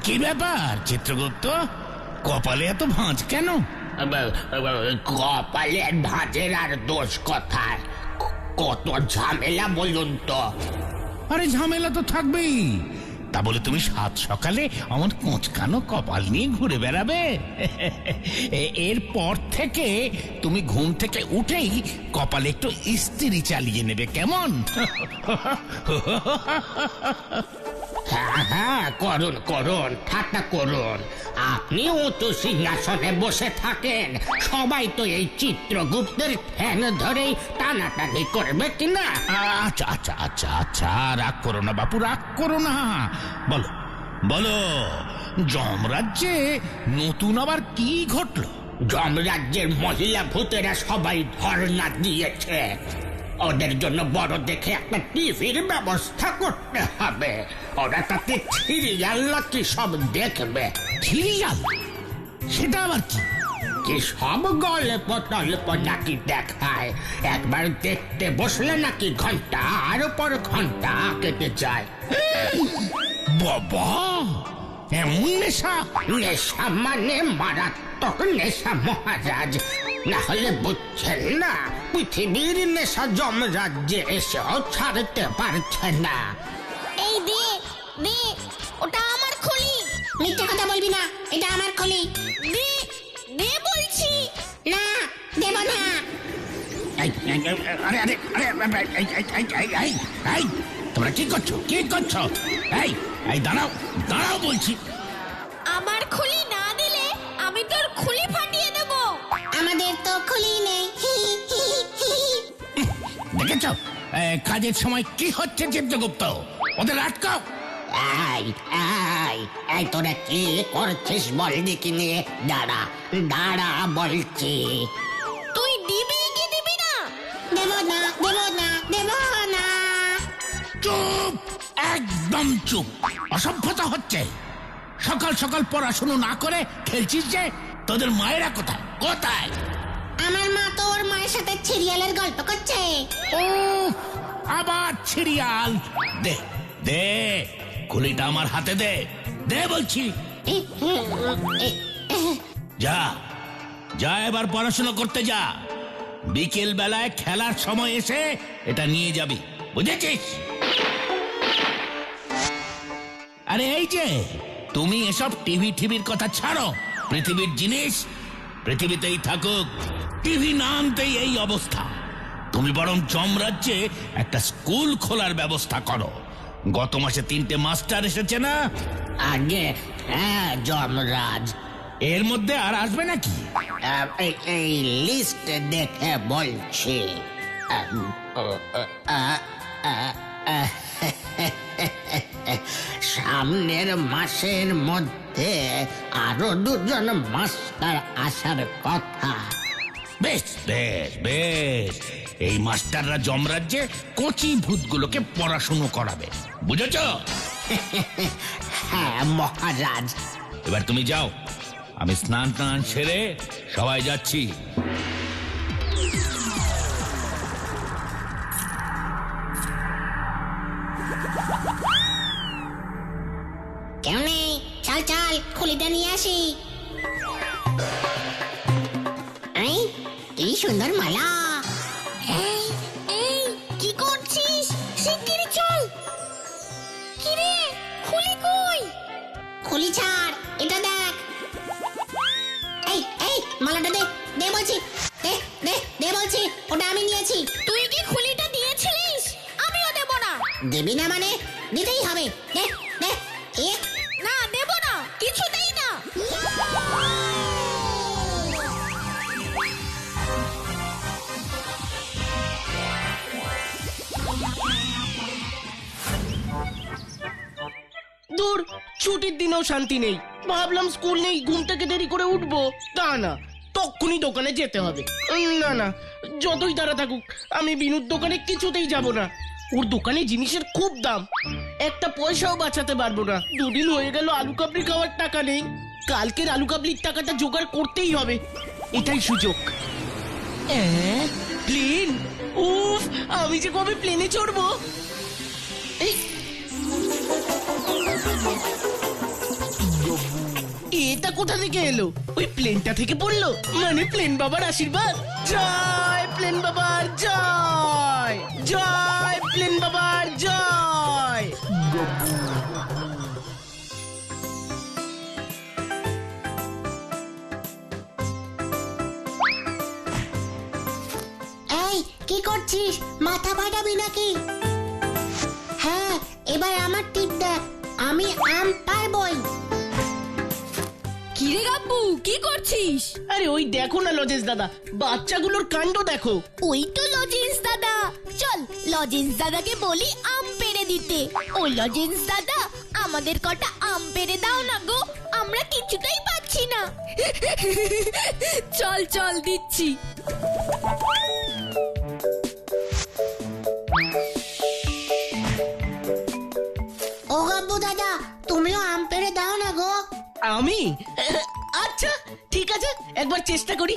কি ব্যাপার চিত্রগুপ্ত, কপালে এত ভাঁজ কেন? কপালের ভাঁজের আর দোষ কোথায়? কত ঝামেলা বলুন তো। আরে ঝামেলা তো থাকবেই, তা বলে তুমি সাত সকালে আমার কোঁচকানো কপাল নিয়ে ঘুরে বেড়াবে? এরপর থেকে তুমি ঘুম থেকে উঠেই কপালে একটু ইস্ত্রি চালিয়ে নেবে, কেমন? হ্যাঁ হ্যাঁ, করুন করুন, ঠাট্টা করুন। আপনি উঁচু সিংহাসনে বসে থাকেন, সবাই তো এই চিত্রগুপ্তের ফ্যান ধরেই টানাটানি করবে কিনা? আচ্ছা আচ্ছা আচ্ছা আচ্ছা, রাগ করো না বাপু, রাগ করো না। বলো বলো, যমরাজ্যে নতুন আবার কি ঘটলো? যমরাজ্যের মহিলা ভূতেরা সবাই ধর্ণা দিয়েছে। ওদের জন্য বড় দেখে একটা টিভির ব্যবস্থা করতে হবে। ওরা তাতে সিরিয়াল নাকি সব দেখবে। সিরিয়াল? সেটা আবার কি? কি সব গল্প টল্প নাকি দেখায়। একবার দেখতে বসলে নাকি ঘন্টার উপর ঘন্টা কেটে যায়। বাবা, এমন নেশা? নেশা মানে মারাত্মক নেশা মহারাজ, না হলে বুঝছেন না? পৃথিবীর নেশা যমরাজ্যে এসেও ছাড়তে পারছে না। এই দে দে, ওটা আমার খলি। মিথ্যে কথা বলবি না, এটা আমার খলি। দে দে বলছি। না, দেব না। আরে আরে আরে, তোমরা কি করছো, কি করছো? এই এই দাঁড়াও দাঁড়াও বলছি। আমার খুলি না দিলে আমি তোর খুলি ফাটিয়ে দেব। আমাদের তো খুলি নেই। দেখেছো কাজের সময় কি হচ্ছে চিত্রগুপ্ত? ওদের আটকাও। এই এই এই, তোরা কি করছিস বল দেখি নিয়ে? দাঁড়া দাঁড়া বলছি। তুই দিবি কি দিবি না? দেব না, দেব না, দেব না। চুপ, একদম চুপ। অসভ্যতা হচ্ছে। সকাল সকাল পড়াশুনো না করে খেলছিস যে? তোদের মায়েরা কোথায় কোথায়? আমার মা তো ওর মায়ের সাথে সিরিয়ালের গল্প করছে। ও, আবার সিরিয়াল? দে দে, খুলিটা আমার হাতে দে, দে বলছি। যা যা, এবার পড়াশোনা করতে যা। বিকেল বেলায় খেলার সময় এসে এটা নিয়ে যাবি, বুঝেছিস? আরে এই যে, তুমি এসব টিভির কথা ছাড়ো। পৃথিবীর জিনিস পৃথিবীতেই থাকুক, টিভি না আনতেই এই অবস্থা। তুমি বরং যমরাজ্যে একটা স্কুল খোলার ব্যবস্থা করো। গত মাসে 3টে মাস্টার এসেছে না? আগে হ্যাঁ যমরাজ, এর মধ্যে আর আসবে নাকি? এই লিস্ট দেখে বলছি। সামনের মাসের মধ্যে আরো 2জন মাস্টার আসার কথা। বেশ বেশ বেশ, এই মাস্টাররা যমরাজ্যে কচি ভূতগুলোকে পড়াশুনো করাবে, বুঝেছ? হ্যাঁ মহারাজ। এবার তুমি যাও, আমি স্নান টান সেরে সবাই যাচ্ছি। কেউ নেই, চল চল খুলিটা নিয়ে আসি। এই কি সুন্দর মালা। এই এই, কি করছিস? শিগগিরই চল। কি রে, খুলি কই? খুলি ছাড়, এটা দেখ। এই এই, মালাটা দে, দে বলছি। দে দে দে বলছি, ওটা আমি নিয়েছি। তুই কি খুলিটা দিয়েছিলিস? আমিও দেব না। দিবি না মানে? দিতেই হবে। দে দে। না, দেব না, কিছুতেই না। দূর, ছুটির দিনেও শান্তি নেই। ভাবলাম স্কুল নেই, ঘুম থেকে দেরি করে উঠবো, তা না, তখনই দোকানে যেতে হবে। না না, যতই তারা থাকুক, আমি বিনুর দোকানে কিছুতেই যাব না। ওর দোকানে জিনিসের খুব দাম, একটা পয়সাও বাঁচাতে পারবো না। 2 দিন হয়ে গেল আলু কাবলি খাওয়ার টাকা নেই। কালকের আলু কাবলির টাকাটা জোগাড় করতেই হবে, এটাই সুযোগ। প্লেন, উফ, আমি যে কবে প্লেনে চড়বো। এই, এটা কোথা থেকে এলো? ওই প্লেনটা থেকে পড়লো, মানে প্লেন বাবার আশীর্বাদ। জয় প্লেন বাবার জয়, জয় প্লেন বাবার জয়। এই কি করছিস? মাথা ফাটাবি নাকি? হ্যাঁ, এবার আমার টিপ দেখ, আমি আম পারবই। কিরে গাব্বু, কি করছিস? আরে ওই দেখো না লজেন্স দাদা, বাচ্চাগুলোর কাণ্ড দেখো। ওই তো লজেন্স দাদা। চল লজেন্স দাদাকে বলি আম পেড়ে দিতে। ও লজেন্স দাদা, আমাদের কটা আম পেড়ে দাও না গো, আমরা কিছুতেই পাচ্ছি না। চল চল দিচ্ছি। ও গাব্বু দাদা, তুমিও আম পেড়ে দাও না গো। আমি? আচ্ছা ঠিক আছে, একবার চেষ্টা করি।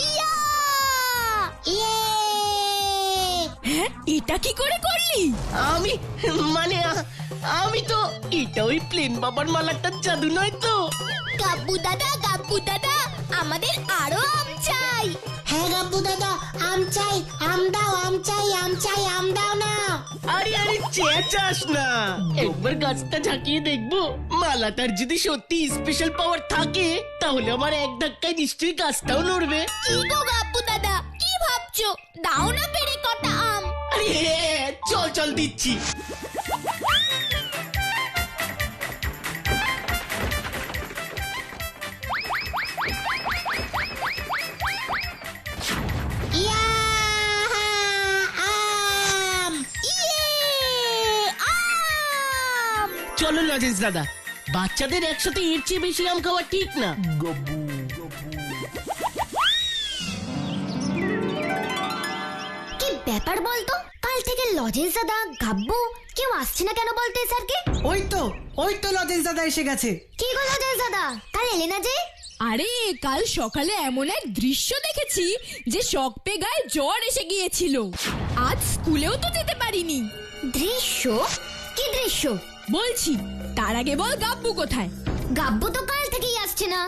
ইয়া! ইয়ে! হ্যাঁ, এটা কি করে করলি? আমি মানে আমি তো, এটা ওই প্লেন বাবার মালাটার জাদু নয় তো? গাব্বু দাদা, আমাদের আরো আম চাই। হ্যাঁ গাব্বু দাদা, আম চাই, আম দাও, আম চাই, আম চাই, আম দাও না। আরে আরে চেঁচাস না, একবার গাছটা ঝাঁকিয়ে দেখবো। মালাটার যদি সত্যি স্পেশাল পাওয়ার থাকে, তাহলে আমার এক ধাক্কায় নিশ্চয়ই গাছটাও নড়বে। কি গো গাব্বু দাদা, কি ভাবছো? দাও না পেড়ে কটা আম। আরে চল চল দিচ্ছি। ইয়া! আম! ইয়ে! আম! চলো লজেন্স দাদা, বাচ্চাদের একসাথে এর চেয়ে বেশি আম খাওয়া ঠিক না। কি ব্যাপার বলতো? কাল থেকে লজেন্স দাদা, গাব্বু কেউ আসছে না কেন বলতে স্যারকে? ওই তো লজেন্স দাদা এসে গেছে। কি গো লজেন্স দাদা, কাল এলে না যে? আরে কাল সকালে এমন এক দৃশ্য দেখেছি যে শক পেয়ে গায়ে জ্বর এসে গিয়েছিল। আজ স্কুলেও তো যেতে পারিনি। দৃশ্য? কি দৃশ্য? বলছি, তার আগে বল গাব্বু কোথায়? গাব্বু তো কাল থেকেই আসছে না।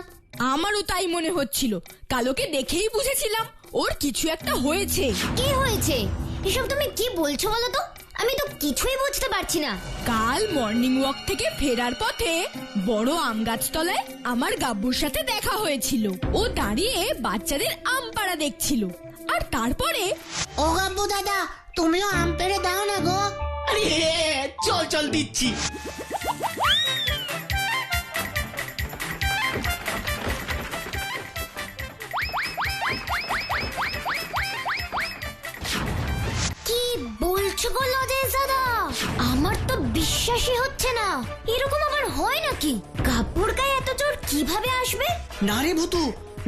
আমারও তাই মনে হচ্ছিল, কালোকে দেখেই বুঝেছিলাম ওর কিছু একটা হয়েছে। কি হয়েছে? এসব তুমি কি বলছো বলো তো? আমি তো কিছুই বুঝতে পারছি না। কাল মর্নিং ওয়াক থেকে ফেরার পথে বড় আম গাছতলায় আমার গাব্বুর সাথে দেখা হয়েছিল। ও দাঁড়িয়ে বাচ্চাদের আম পাড়া দেখছিল, আর তারপরে ও গাব্বু দাদা, তুমিও আম পেড়ে দাও না গো। আরে চল চল দিচ্ছি। কি বলছো গো লজেন্স দাদা? আমার তো বিশ্বাসই হচ্ছে না। এরকম আবার হয় নাকি? গাব্বুর গায়ে এত জোর কিভাবে আসবে? না রে ভুতু,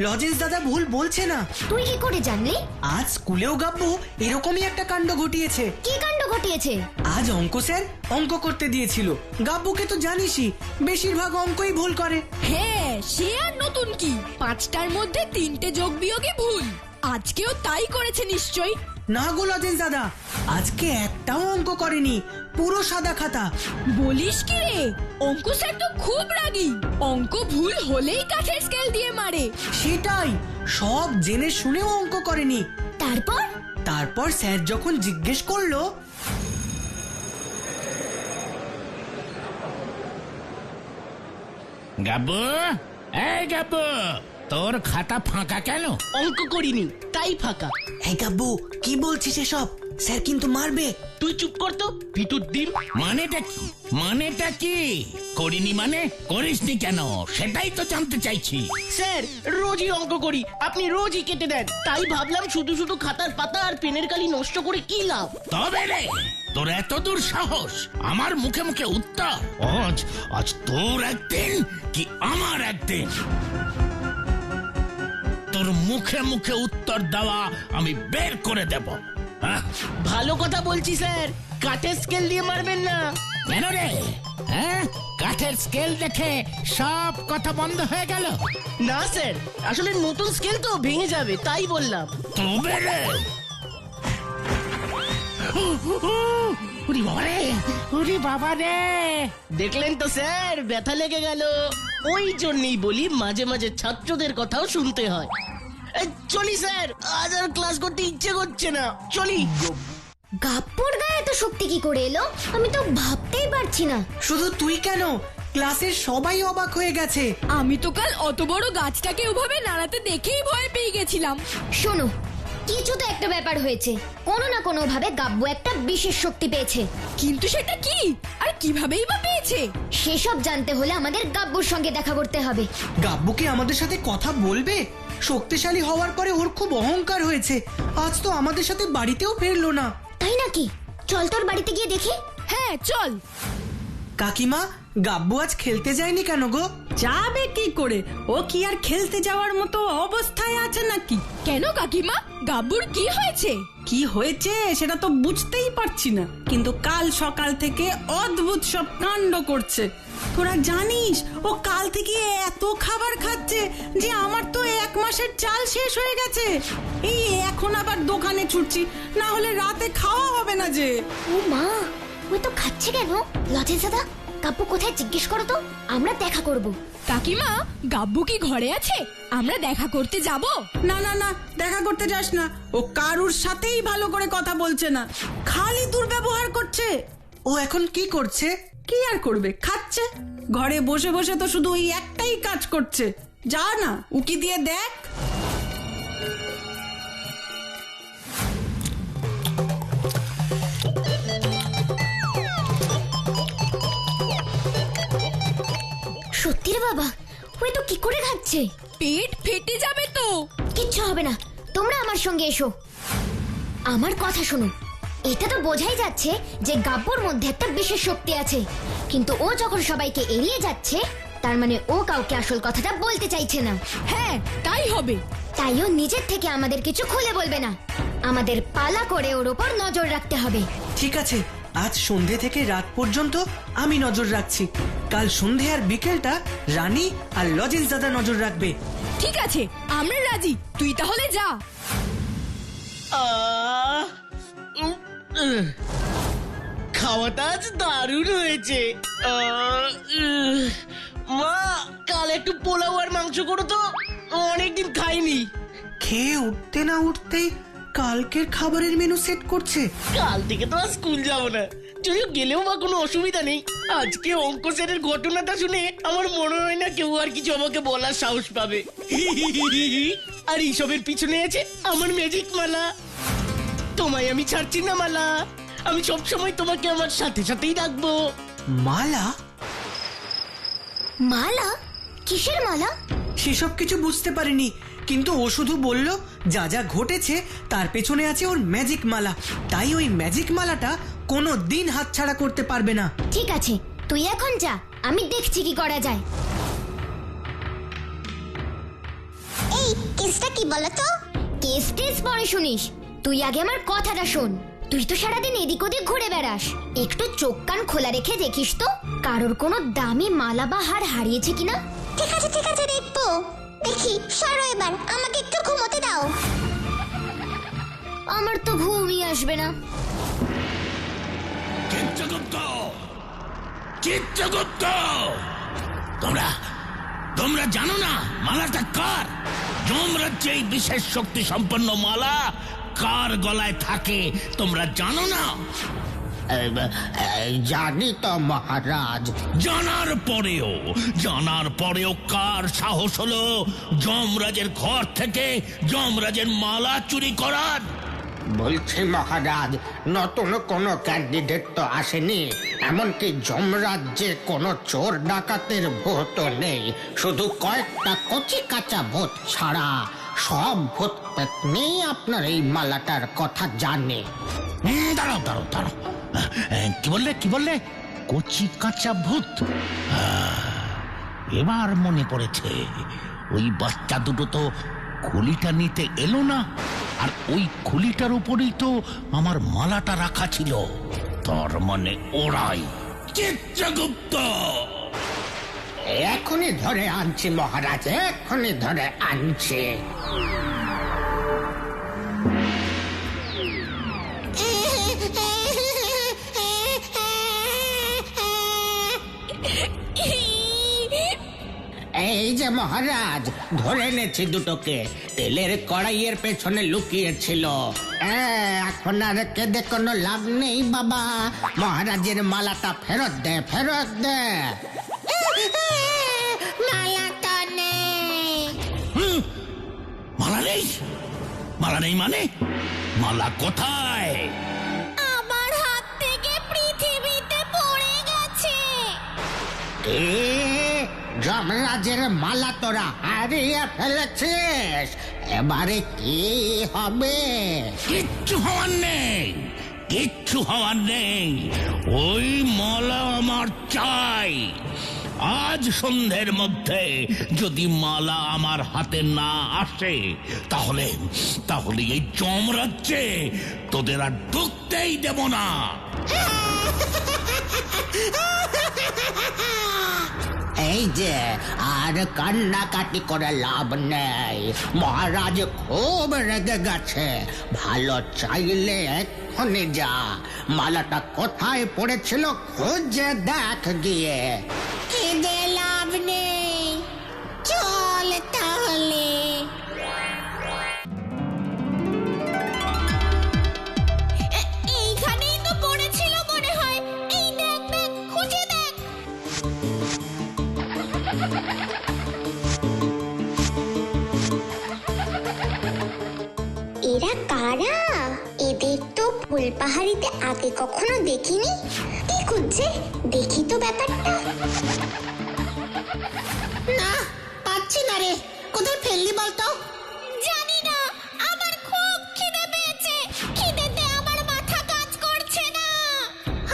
লজেন্স দাদা ভুল বলছে না। তুই কি করে জানলি? আজ স্কুলেও গাব্বু এরকমই একটা কাণ্ড ঘটিয়েছে। কি কাণ্ড ঘটিয়েছে? আজ অঙ্ক স্যার অঙ্ক করতে দিয়েছিল। গাব্বুকে তো জানিসই, বেশিরভাগ অঙ্কই ভুল করে। হ্যাঁ, সে আর নতুন কি, 5টার মধ্যে 3টে যোগ বিয়োগে ভুল। আজকেও তাই করেছে নিশ্চয়ই। না গো লজেন্স দাদা, আজকে একটাও অঙ্ক করেনি, পুরো সাদা খাতা। বলিস কি রে? অঙ্ক স্যার তো খুব রাগী, অঙ্ক ভুল হলেই কাঠের স্কেল দিয়ে মারে। সেটাই, সব জেনে শুনেও অঙ্ক করেনি। তারপর স্যার যখন জিজ্ঞেস করলো, গাব্বু, এই গাব্বু, তোর খাতা ফাঁকা কেন? অঙ্ক করিনি তাই ফাঁকা। এই গাব্বু কি বলছিস এসব? স্যার কিন্তু মারবে। তুই চুপ কর তো, ভিতুর ডিম। মানেটা কি? করিনি মানে করিসনি কেন, সেটাই তো জানতে চাইছি। স্যার রোজই অঙ্ক করি, আপনি রোজই কেটে দেন, তাই ভাবলাম শুধু শুধু খাতার পাতা আর পেনের কালি নষ্ট করে কি লাভ। তবে রে, তোর এত দূর সাহস আমার মুখে মুখে উত্তর? আজ তোর একদিন কি আমার একদিন। তোর মুখে মুখে উত্তর দেওয়া আমি বের করে দেব। ভালো কথা বলছি স্যার, কাঠের স্কেল দিয়ে মারবেন না। কেন রে, হ্যাঁ, কাঠের স্কেল দেখে সব কথা বন্ধ হয়ে গেল। না স্যার, আসলে নতুন স্কেল তো ভেঙে যাবে, তাই বললাম। তবে রে, উরি বাবা রে, উরি বাবা রে। দেখলেন তো স্যার, ব্যথা লেগে গেল। ওই জন্যই বলি মাঝে মাঝে ছাত্রদের কথাও শুনতে হয়। চলি স্যার, আজ আর ক্লাস করতে ইচ্ছে করছে না, চলি। গাব্বুর গায়ে এত শক্তি কি করে এলো আমি তো ভাবতেই পারছি না। শুধু তুই কেন, ক্লাসের সবাই অবাক হয়ে গেছে। আমি তো কাল অত বড় গাছটাকে ওভাবে নাড়াতে দেখেই ভয় পেয়ে গেছিলাম। শোনো, কিছু তো একটা ব্যাপার হয়েছে। কোনো না কোনো ভাবে গাব্বু একটা বিশেষ শক্তি পেয়েছে। কিন্তু সেটা কি আর কিভাবেই বা পেয়েছে? সেসব জানতে হলে আমাদের গাব্বুর সঙ্গে দেখা করতে হবে। গাব্বুকে আমাদের সাথে কথা বলবে? শক্তিশালী হওয়ার পরে ওর খুব অহংকার হয়েছে। আজ তো আমাদের সাথে বাড়িতেও ফিরলো না। তাই নাকি? চল তোর বাড়িতে গিয়ে দেখি। হ্যাঁ চল। কাকিমা, গাব্বু আজ খেলতে যায়নি কেন গো? যাবে কি করে? ও কি আর খেলতে যাওয়ার মতো অবস্থায় আছে নাকি? কেন কাকিমা, গাব্বুর কি হয়েছে? কি হয়েছে সেটা তো বুঝতেই পারছি না, কিন্তু কাল সকাল থেকে অদ্ভুত সব কাণ্ড করছে। তোরা জানিস ও কাল থেকে এত খাবার খাচ্ছে যে আমার তো 1 মাসের চাল শেষ হয়ে গেছে। এই এখন আবার দোকানে ছুটছি, না হলে রাতে খাওয়া হবে না যে। ও মা, ওই তো খাচ্ছে কেন? লজেন্স দাদা, গাব্বু কোথায় জিজ্ঞেস করো তো, আমরা দেখা করব। কাকিমা, গাব্বু কি ঘরে আছে? আমরা দেখা করতে যাব? না না না, দেখা করতে যাস না। ও কারুর সাথেই ভালো করে কথা বলছে না, খালি দুর্ব্যবহার করছে। ও এখন কি করছে? কি আর করবে, খাচ্ছে। ঘরে বসে বসে তো শুধু ওই একটাই কাজ করছে। যা না, উকি দিয়ে দেখ। সত্যি রে বাবা, ওই তো কি করে খাচ্ছে? পেট ফেটে যাবে তো। কিচ্ছু হবে না, তোমরা আমার সঙ্গে এসো। আমার কথা শোনো, এটা তো বোঝাই যাচ্ছে যে গাব্বুর মধ্যে একটা বিশেষ শক্তি আছে, কিন্তু ও যখন সবাইকে এড়িয়ে যাচ্ছে, তার মানে ও কাউকে আসল কথাটা বলতে চাইছে না। হ্যাঁ, তাই হবে। তাই ও নিজের থেকে আমাদের কিছু খুলে বলবে না। আমাদের পালা করে ওর উপর নজর রাখতে হবে। ঠিক আছে, আজ সন্ধে থেকে রাত পর্যন্ত আমি নজর রাখছি। কাল সন্ধে আর বিকেলটা রানী আর লজেন্স দাদা নজর রাখবে। ঠিক আছে, আমরা রাজি, তুই তাহলে যা। খাওয়াটা আজ দারুণ হয়েছে। মা, কাল একটু পোলাও আর মাংস করো তো, অনেকদিন খাইনি। খেয়ে উঠতে না উঠতেই কালকের খাবারের মেনু সেট করছে। কাল থেকে তো আর স্কুল যাবো না, যদিও গেলেও বা কোনো অসুবিধা নেই। আজকে অঙ্ক স্যারের ঘটনাটা শুনে আমার মনে হয় না কেউ আর কিছু আমাকে বলার সাহস পাবে। আর এইসবের পিছনে আছে আমার ম্যাজিক মালা। তোমায় আমি ছাড়ছি না মালা, আমি সবসময় তোমাকে আমার সাথে সাথেই রাখবো। মালা? মালা? কিসের মালা? সেসব কিছু বুঝতে পারিনি, কিন্তু ও শুধু বলল যা যা ঘটেছে তার পেছনে আছে ওর ম্যাজিক মালা। তাই ওই ম্যাজিক মালাটা কোনো দিন হাতছাড়া করতে পারবে না। ঠিক আছে, তুই এখন যা, আমি দেখছি কি করা যায়। এই কেসটা কি বলতো? কেস টেস পরে শুনিস, তুই আগে আমার কথাটা শোন। তুই তো সারাদিন এদিক ওদিক ঘুরে বেড়াস, একটু চোখ কান খোলা রেখে দেখিস তো কারোর কোনো দামি মালা বা হার হারিয়েছে কিনা। ঠিক আছে দেখবো। দেখি, সরো এবার, আমাকে একটু ঘুমোতে দাও। আমার তো ঘুমই আসবে না। চিত্রগুপ্ত, চিত্রগুপ্ত, তোমরা জানো না মালাটা কার? যমরাজ্যে এই বিশেষ শক্তি সম্পন্ন মালা কার গলায় থাকে তোমরা জানো না? জানি তো মহারাজ। জানার পরেও কার সাহস হলো যমরাজের ঘর থেকে যমরাজের মালা চুরি করার? বলছি মহারাজ, নতুন কোনো ক্যান্ডিডেট তো আসেনি, এমনকি যমরাজ্যে কোনো চোর ডাকাতের ভূত নেই, শুধু কয়েকটা কচি কাঁচা ভূত ছাড়া সব ভূত পেতনি আপনার এই মালাটার কথা জানে। দাঁড়াও, কি বললে? কচি কাঁচা ভূত? এবার মনে পড়েছে, ওই বাচ্চা দুটো তো খুলিটা নিতে এলো না, আর ওই খুলিটার উপরেই তো আমার মালাটা রাখা ছিল। তার মানে ওরাই। চিত্রগুপ্ত। এখনই ধরে আনছি মহারাজ, এখনই ধরে আনছি। এই যে মহারাজ, ধরে এনেছি দুটোকে। তেলের কড়াইয়ের পেছনে লুকিয়েছিল। এখন আর কেঁদে কোনো লাভ নেই বাবা, মহারাজের মালাটা ফেরত দে, ফেরত দে। মালাটা নেই। মালা নেই? মালা নেই মানে? মালা কোথায়? আমার হাত থেকে পৃথিবীতে পড়ে গেছে। যমরাজের মালা তোরা হারিয়ে ফেলেছিস, এবারে কি হবে? কিচ্ছু হওয়ার নেই, কিচ্ছু হওয়ার নেই। ওই মালা আমার চাই। আজ সন্ধ্যের মধ্যে যদি মালা আমার হাতে না আসে, তাহলে তাহলে এই যমরাজ্যে তোদের আর ঢুকতেই দেব না। এই যে, আর কান্নাকাটি করে লাভ নেই, মহারাজ খুব রেগে গেছে। ভালো চাইলে এক্ষুনি যা, মালাটা কোথায় পড়েছিল খুঁজে দেখ গিয়ে। কেঁদে লাভ নেই, চল তাহলে। এইখানেই তো পড়েছিল মনে হয়। এই দেখ দেখ, খুঁজে দেখ। এরা কারা? এদের তো ফুলপাহাড়িতে আগে কখনো দেখিনি। কি খুঁজছে দেখি তো ব্যাপারটা। না, পাচ্ছি না রে। কোথায় ফেললি বলতো? জানি না, আমার খুব খিদে পেয়েছে। খিদেতে আমার মাথা কাজ করছে না।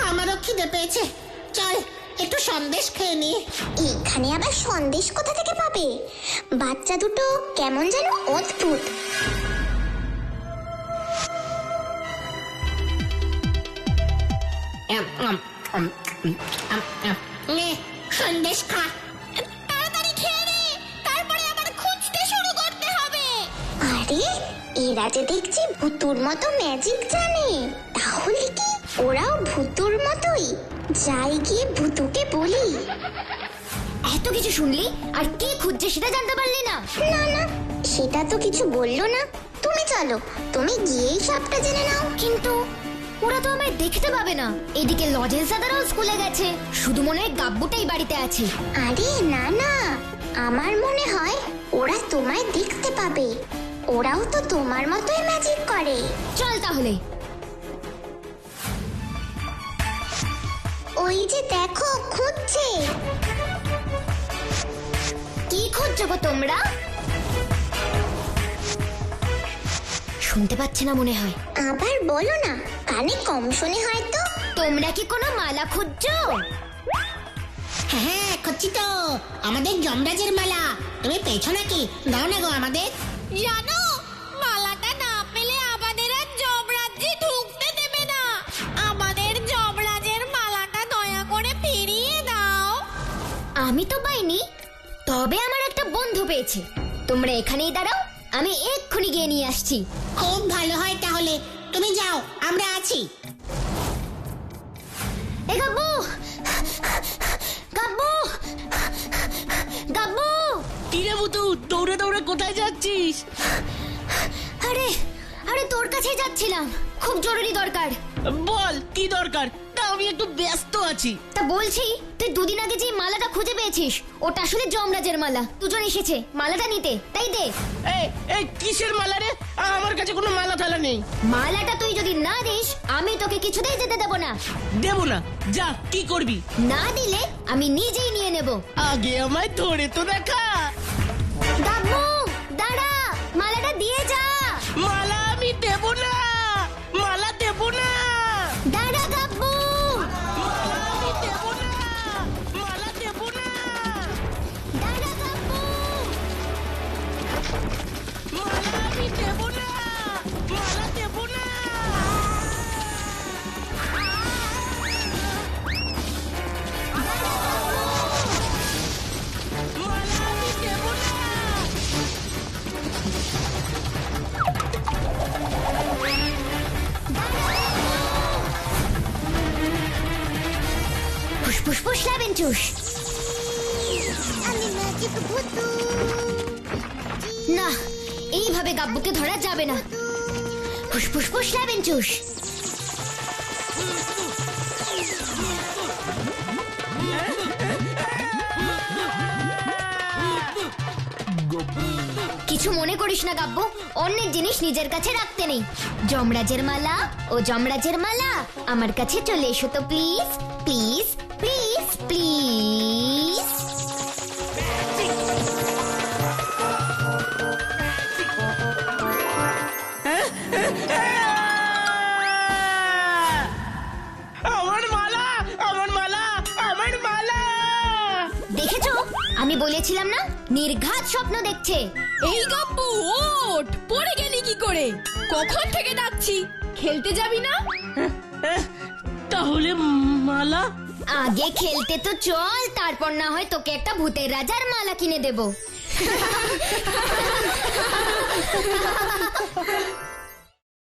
আমারও খিদে পেয়েছে, চল একটু সন্দেশ খেয়ে নি। এখানে আবার সন্দেশ কোথা থেকে পাবে? বাচ্চা দুটো কেমন যেন অদ্ভুত। নে সন্দেশ খা। তাড়াতাড়ি খেয়ে নে, তারপরে আবার খুঁজতে শুরু করতে হবে। আরে এরা যে দেখছি ভুতুর মতো ম্যাজিক জানে। তাহলে কি ওরাও ভুতুর মতোই? যাই গিয়ে ভুতুকে বলি। এত কিছু শুনলি আর কি খুঁজছে সেটা জানতে পারলি না? না না, সেটা তো কিছু বললো না। তুমি চলো, তুমি গিয়েই সবটা জেনে নাও। কিন্তু ওরা তো আমায় দেখতে পাবে না। এদিকে লজেন্স দাদারাও স্কুলে গেছে, শুধু মনে হয় গাব্বুটাই বাড়িতে আছে। আরে না না, আমার মনে হয় ওরা তোমায় দেখতে পাবে। ওরাও তো তোমার মতোই ম্যাজিক করে। চল তাহলে। ওই যে দেখো, খুঁজছে। কি খুঁজছো গো তোমরা? শুনতে পাচ্ছে না মনে হয়। আবার বলো না, কানে কম শোনে হয়তো। তোমরা কি কোনো মালা খুঁজছো? হ্যাঁ খুঁজছি তো, আমাদের যমরাজের মালা। তুমি পেয়েছো নাকি? দাও না গো আমাদের। জানো, মালাটা না পেলে আমাদের আর যমরাজ্যে ঢুকতে দেবে না। আমাদের যমরাজের মালাটা দয়া করে ফিরিয়ে দাও। আমি তো পাইনি, তবে আমার একটা বন্ধু পেয়েছে। তোমরা এখানেই দাঁড়াও, আমি এক্ষুনি গিয়ে নিয়ে আসছি। খুব ভালো হয় তাহলে, তুমি যাও, আমরা আছি। এ গাব্বু, গাব্বু, গাব্বু। কি রে বুতু, দৌড়ে দৌড়ে কোথায় যাচ্ছিস? আরে আরে তোর কাছেই যাচ্ছিলাম, খুব জরুরি দরকার। বল কি দরকার? তা আমি একটু ব্যস্ত আছি। তা বলছি, তুই দুদিন আগে যে মালাটা খুঁজে পেয়েছিস, ওটা আসলে যমরাজের মালা। দুজন এসেছে মালাটা নিতে, তাই দে। এই কিসের মালা রে? আমার কাছে কোনো মালা থালা নেই। মালাটা তুই যদি না দিস, আমি তোকে কিছুতেই যেতে দেব না। দেবো না? যা, কি করবি? না দিলে আমি নিজেই নিয়ে নেব। আগে আমায় ধরে তো দেখা। গাব্বু দাঁড়া, মালাটা দিয়ে যা। মালা আমি দেবো না, মালা দেবো না। দাঁড়া গাব্বু। মালা আমি দেবো না, মালা দেবো না। দাঁড়া গাব্বু। মালা আমি দেবো না, মালা দেবো না। চুষ। না, এইভাবে গাব্বুকে ধরা যাবে না। ফুসফুস ফুস লেমন চুষ। কিছু মনে করিস না গাব্বু, অন্যের জিনিস নিজের কাছে রাখতে নেই। যমরাজের মালা ও যমরাজের মালা, আমার কাছে চলে এসো তো প্লিজ প্লিজ প্লিজ প্লিজ। আমার মালা, আমার মালা, আমার মালা! দেখেছো, আমি বলেছিলাম না, নির্ঘাত স্বপ্ন দেখছে। এই গাব্বু ওঠ, পড়ে গেলি কি করে? কখন থেকে ডাকছি, খেলতে যাবি না? তাহলে মালা? আগে খেলতে তো চল, তারপর না হয় তোকে একটা ভূতের রাজার মালা কিনে দেব।